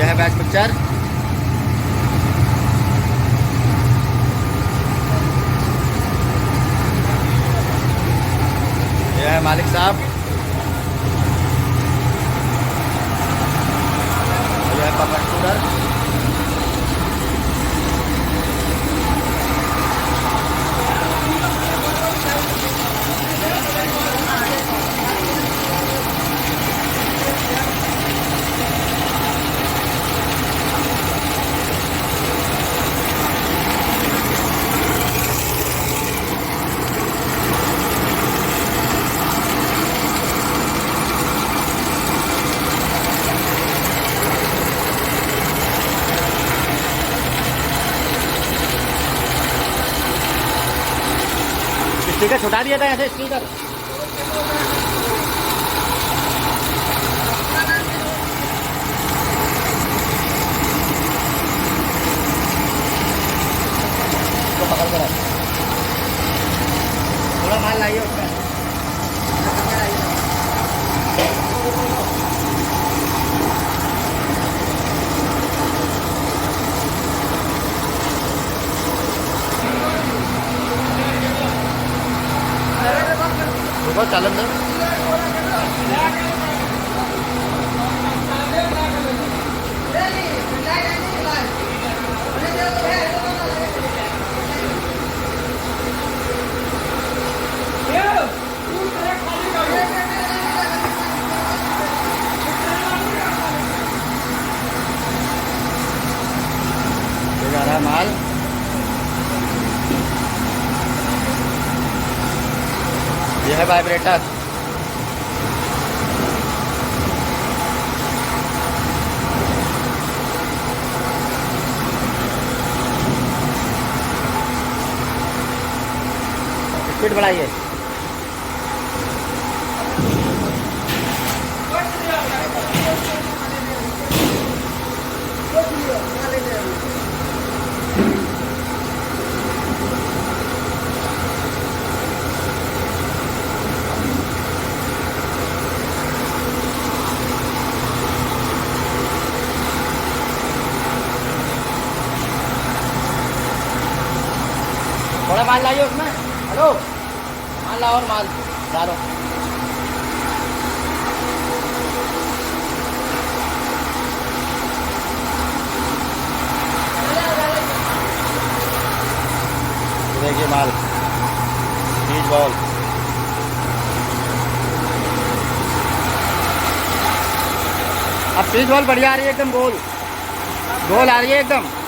यह है batch picture. यह है मालिक साहब। यह है पकड़ शूटर। स्पीकर छुटा दिया था ऐसे स्पीकर। तो पकड़ कर थोड़ा माल लाइए उसका। देखो चालन दो। ये जा रहा है माल। यह है वाइब्रेटर। स्पीड बढ़ाइए। थोड़ा माल लाइए उसमें। हेलो माल लाओ और माल डालो। देखिए माल बीज बॉल। अब बीज बॉल बढ़िया आ रही है एकदम गोल गोल आ रही है एकदम।